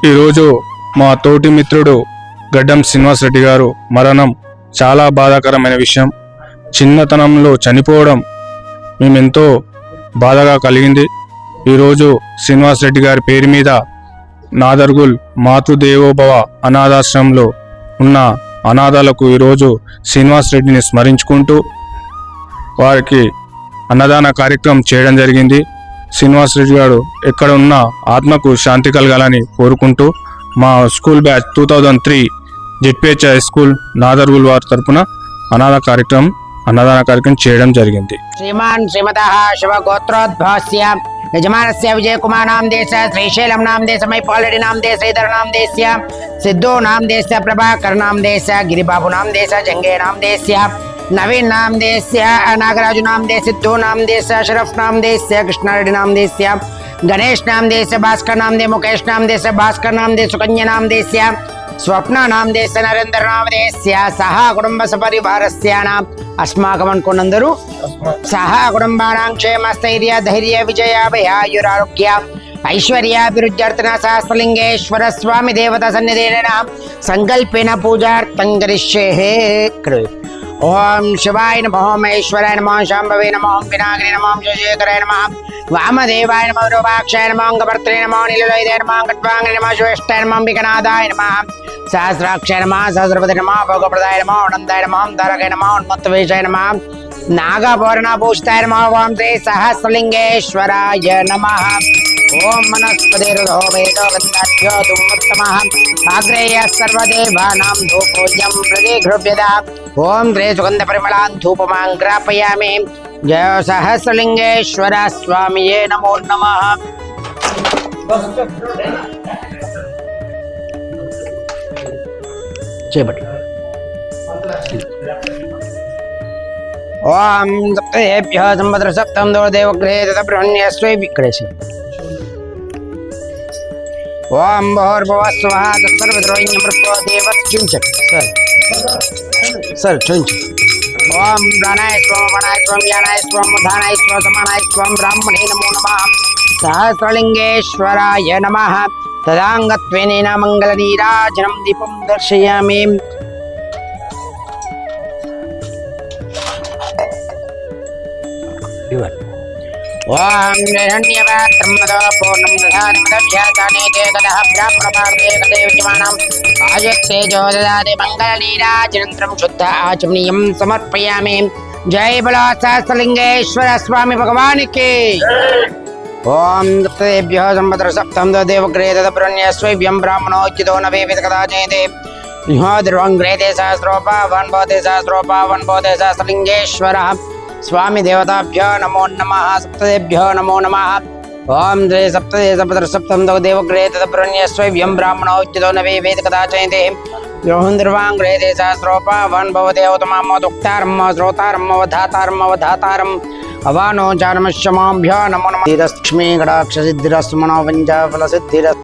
ఈరోజు మా తోటి మిత్రుడు గడ్డం శ్రీనివాస్ రెడ్డి గారు మరణం చాలా బాధాకరమైన విషయం. చిన్నతనంలో చనిపోవడం మేమెంతో బాధగా కలిగింది. ఈరోజు శ్రీనివాస్ రెడ్డి గారి పేరు మీద నాదర్గుల్ మాతృదేవోభవ అనాథాశ్రమంలో ఉన్న అనాథాలకు ఈరోజు శ్రీనివాస్ రెడ్డిని స్మరించుకుంటూ వారికి అన్నదాన కార్యక్రమం చేయడం జరిగింది. శ్రీనివాస్ రెడ్డి గారు ఎక్కడ ఉన్న ఆత్మకు శాంతి కలగాలని కోరుకుంటూ మా school batch 2003 ZPH high school Nadargul వారి తరపున అన్నదాన కార్యక్రమం చేయడం జరిగింది. శ్రీమాన్ శ్రీమతః శివగోత్రోద్భవస్య యజమానస్య విజయకుమార్ నామ దేశ శ్రీశైలం నామ దేశ మైపాలరెడ్డి నామ దేశ శ్రీధర నామ దేశ సిద్ధో నామ దేశ ప్రభాకర్ నామ దేశ గిరిబాబు నామ దేశ జంగే నామ దేశ नवीन नाम देश नागराजु नाम देश सिद्धू नाम देश अशरफ नाम देश कृष्णारेड्डी नाम देश गणेश नाम देश भास्कर नाम दे मुकेश नाम देश भास्कर नाम दे सुकन्या नाम देश स्वप्न नाम देश नरेंद्र नाम देश सह कुटुंब सपरिवारस्य नाम अस्माकमनुकुन्नंदरू सह कुटुंबानां क्षेम स्थैर्य धैर्य विजय भयायुरारोग्य ऐश्वर्याभिवृद्ध्यर्थना सहस्रलिंगेश्वर स्वामी देवता सन्निधेन संकल्पेन पूजार्थं करिष्ये। ओम शिवाय नमः महेश्वराय नमः शांभवे नमः विनायकाय नमः जयशेखराय नमः वामदेवाय नमः विरूपाक्षाय नमः अंगभर्त्रे नमः नीललोहिताय नमः खट्वांगाय नमः श्रेष्ठाय नमः विघ्ननादाय नमः सहस्राक्षाय नमः सहस्रपते नमः भोगप्रदाय नमः अनंताय नमः तारकाय नमः उन्मत्तवेशाय नमः नागभूषणाभूषिताय नमः ओम श्री सहस्रलिंगेश्वराय नमः। ओम मनस्पतिर्धो वेदो गन्धाढ्यो धूमोत्तमः आग्रेय सर्वदेवानां धूपोऽयं प्रतिगृह्यता। ओम श्री सुगन्धपरिमलान् धूपमां ग्रापयामि। जय सहस्रलिंगेश्वर स्वामिये नमो नमः। ओम सप्तेभ्यः संवत्सर सप्तम देवगृहे तदब्रह्मण्यस्वै विक्रेश। ओम भोर्भुवः स्वः तत्सर्वद्रोहिण्यमृतो देवश्चिंचत् सर चुंच। ओम प्राणाय स्वं वनाय स्वं ज्ञानाय स्वं धानाय स्वं समानाय स्वं ब्राह्मणे नमो नमः। सहस्रलिंगेश्वराय नमः। तदांगत्वेन मंगलनीराजनं दीपं दर्शयामि। ओम निरण्यवात्रमदो पूर्णं दधाति मदभ्यासाने देवतः ब्राह्मणपार्थे कदेवचमानम् आयत्तेजो ददाति मङ्गलनीराजनन्तरं शुद्ध आचमनीयं समर्पयामि। जय बोलो सहस्रलिंगेश्वर स्वामी भगवान की। ओम सप्तेभ्यः संवत्सर सप्तम देवगृहे तदब्रह्मण्यस्वैभ्यं ब्राह्मणोचितो न वेवेद कदा जयते ध्रुवङ्ग्रहे सहस्रोपावन् भवते सहस्रलिंगेश्वरः स्वामी देवताभ्यो नमो नमः। सप्तदेभ्यो नमो नमः। ओम श्री सप्तम देवगृहे तदब्रह्मण्यस्वैभ्यं ब्राह्मणोचितो न वेवेद कदा जयते ध्रुवङ्ग्रहे सहस्रोपावन् भवते उत्तमोदुक्तारं श्रोतारं वधातारं अवानो जानमश्यमाभ्यो नमो नमः। लक्ष्मी कटाक्ष सिद्धिरस्तु मनोवञ्चा फलसिद्धिरस्तु।